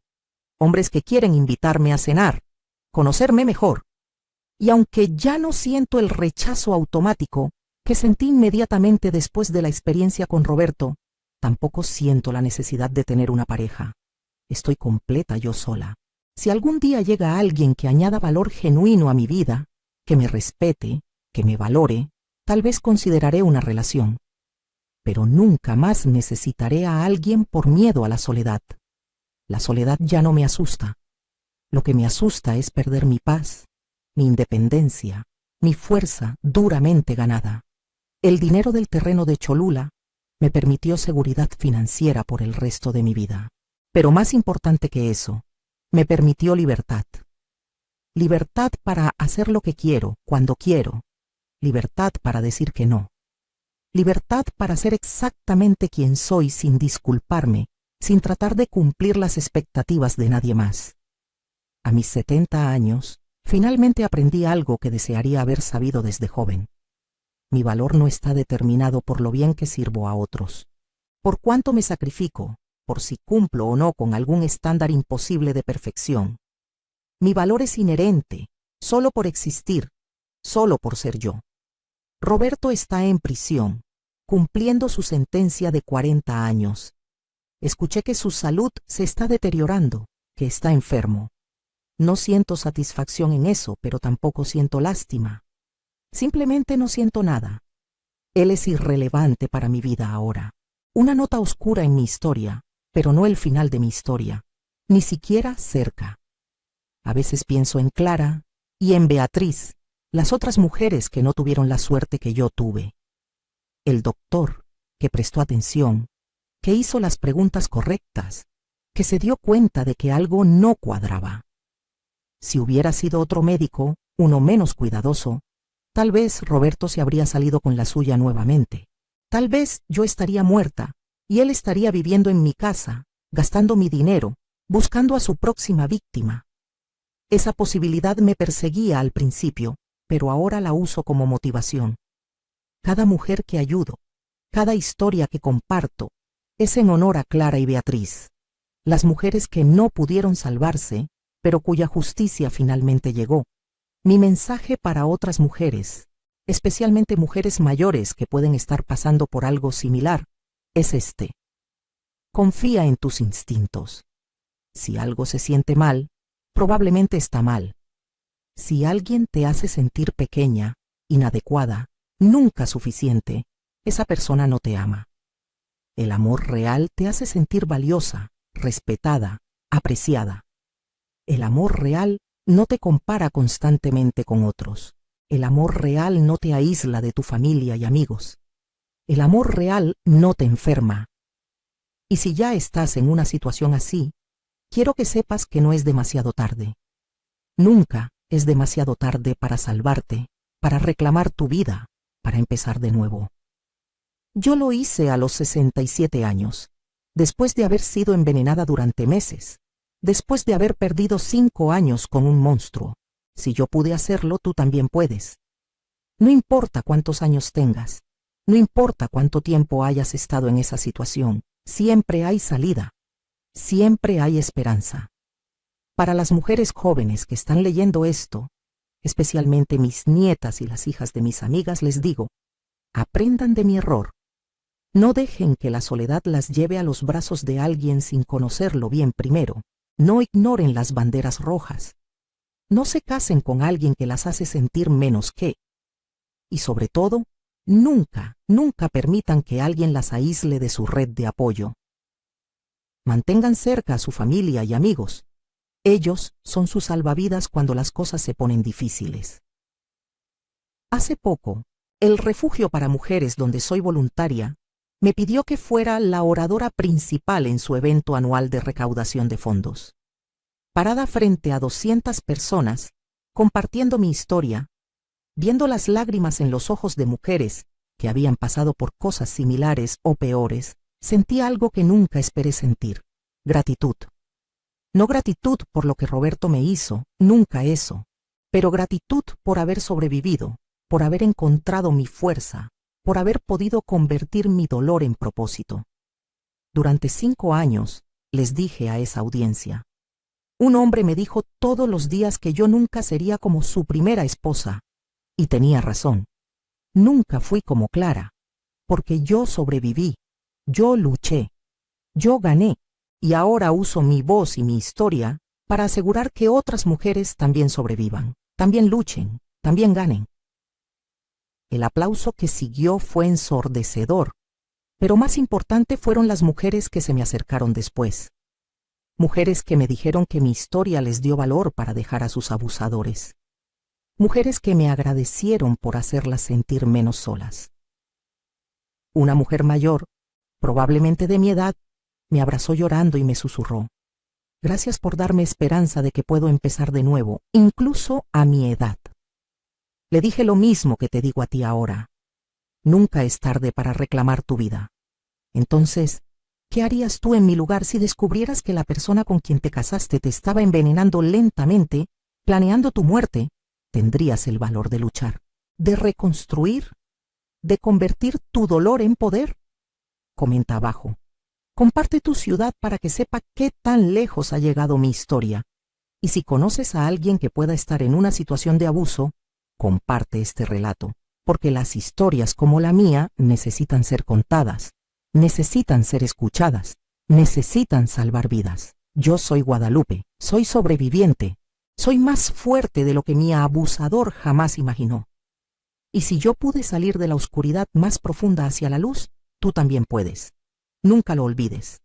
hombres que quieren invitarme a cenar, conocerme mejor. Y aunque ya no siento el rechazo automático que sentí inmediatamente después de la experiencia con Roberto, tampoco siento la necesidad de tener una pareja. Estoy completa yo sola. Si algún día llega alguien que añada valor genuino a mi vida, que me respete, que me valore, tal vez consideraré una relación. Pero nunca más necesitaré a alguien por miedo a la soledad. La soledad ya no me asusta. Lo que me asusta es perder mi paz, mi independencia, mi fuerza duramente ganada. El dinero del terreno de Cholula me permitió seguridad financiera por el resto de mi vida. Pero más importante que eso, me permitió libertad. Libertad para hacer lo que quiero, cuando quiero. Libertad para decir que no. Libertad para ser exactamente quien soy sin disculparme, sin tratar de cumplir las expectativas de nadie más. A mis 70 años, finalmente aprendí algo que desearía haber sabido desde joven. Mi valor no está determinado por lo bien que sirvo a otros, por cuánto me sacrifico, por si cumplo o no con algún estándar imposible de perfección. Mi valor es inherente, solo por existir, solo por ser yo. Roberto está en prisión, cumpliendo su sentencia de 40 años. Escuché que su salud se está deteriorando, que está enfermo. No siento satisfacción en eso, pero tampoco siento lástima. Simplemente no siento nada. Él es irrelevante para mi vida ahora. Una nota oscura en mi historia, pero no el final de mi historia, ni siquiera cerca. A veces pienso en Clara y en Beatriz, las otras mujeres que no tuvieron la suerte que yo tuve. El doctor, que prestó atención, que hizo las preguntas correctas, que se dio cuenta de que algo no cuadraba. Si hubiera sido otro médico, uno menos cuidadoso, tal vez Roberto se habría salido con la suya nuevamente. Tal vez yo estaría muerta y él estaría viviendo en mi casa, gastando mi dinero, buscando a su próxima víctima. Esa posibilidad me perseguía al principio, pero ahora la uso como motivación. Cada mujer que ayudo, cada historia que comparto, es en honor a Clara y Beatriz, las mujeres que no pudieron salvarse, pero cuya justicia finalmente llegó. Mi mensaje para otras mujeres, especialmente mujeres mayores que pueden estar pasando por algo similar, es este. Confía en tus instintos. Si algo se siente mal, probablemente está mal. Si alguien te hace sentir pequeña, inadecuada, nunca suficiente, esa persona no te ama. El amor real te hace sentir valiosa, respetada, apreciada. El amor real no te compara constantemente con otros. El amor real no te aísla de tu familia y amigos. El amor real no te enferma. Y si ya estás en una situación así, quiero que sepas que no es demasiado tarde. Nunca es demasiado tarde para salvarte, para reclamar tu vida, para empezar de nuevo. Yo lo hice a los 67 años, después de haber sido envenenada durante meses, después de haber perdido 5 años con un monstruo. Si yo pude hacerlo, tú también puedes. No importa cuántos años tengas, no importa cuánto tiempo hayas estado en esa situación, siempre hay salida, siempre hay esperanza. Para las mujeres jóvenes que están leyendo esto, especialmente mis nietas y las hijas de mis amigas, les digo, aprendan de mi error. No dejen que la soledad las lleve a los brazos de alguien sin conocerlo bien primero. No ignoren las banderas rojas. No se casen con alguien que las hace sentir menos que. Y sobre todo, nunca, nunca permitan que alguien las aísle de su red de apoyo. Mantengan cerca a su familia y amigos. Ellos son sus salvavidas cuando las cosas se ponen difíciles. Hace poco, el refugio para mujeres donde soy voluntaria me pidió que fuera la oradora principal en su evento anual de recaudación de fondos. Parada frente a 200 personas, compartiendo mi historia, viendo las lágrimas en los ojos de mujeres que habían pasado por cosas similares o peores, sentí algo que nunca esperé sentir: gratitud. No gratitud por lo que Roberto me hizo, nunca eso, pero gratitud por haber sobrevivido, por haber encontrado mi fuerza, por haber podido convertir mi dolor en propósito. Durante 5 años, les dije a esa audiencia, un hombre me dijo todos los días que yo nunca sería como su primera esposa, y tenía razón. Nunca fui como Clara, porque yo sobreviví, yo luché, yo gané, y ahora uso mi voz y mi historia para asegurar que otras mujeres también sobrevivan, también luchen, también ganen. El aplauso que siguió fue ensordecedor, pero más importante fueron las mujeres que se me acercaron después. Mujeres que me dijeron que mi historia les dio valor para dejar a sus abusadores. Mujeres que me agradecieron por hacerlas sentir menos solas. Una mujer mayor, probablemente de mi edad, me abrazó llorando y me susurró: gracias por darme esperanza de que puedo empezar de nuevo, incluso a mi edad. Le dije lo mismo que te digo a ti ahora. Nunca es tarde para reclamar tu vida. Entonces, ¿qué harías tú en mi lugar si descubrieras que la persona con quien te casaste te estaba envenenando lentamente, planeando tu muerte? ¿Tendrías el valor de luchar, de reconstruir, de convertir tu dolor en poder? Comenta abajo. Comparte tu ciudad para que sepa qué tan lejos ha llegado mi historia. Y si conoces a alguien que pueda estar en una situación de abuso, comparte este relato, porque las historias como la mía necesitan ser contadas, necesitan ser escuchadas, necesitan salvar vidas. Yo soy Guadalupe, soy sobreviviente, soy más fuerte de lo que mi abusador jamás imaginó. Y si yo pude salir de la oscuridad más profunda hacia la luz, tú también puedes. Nunca lo olvides.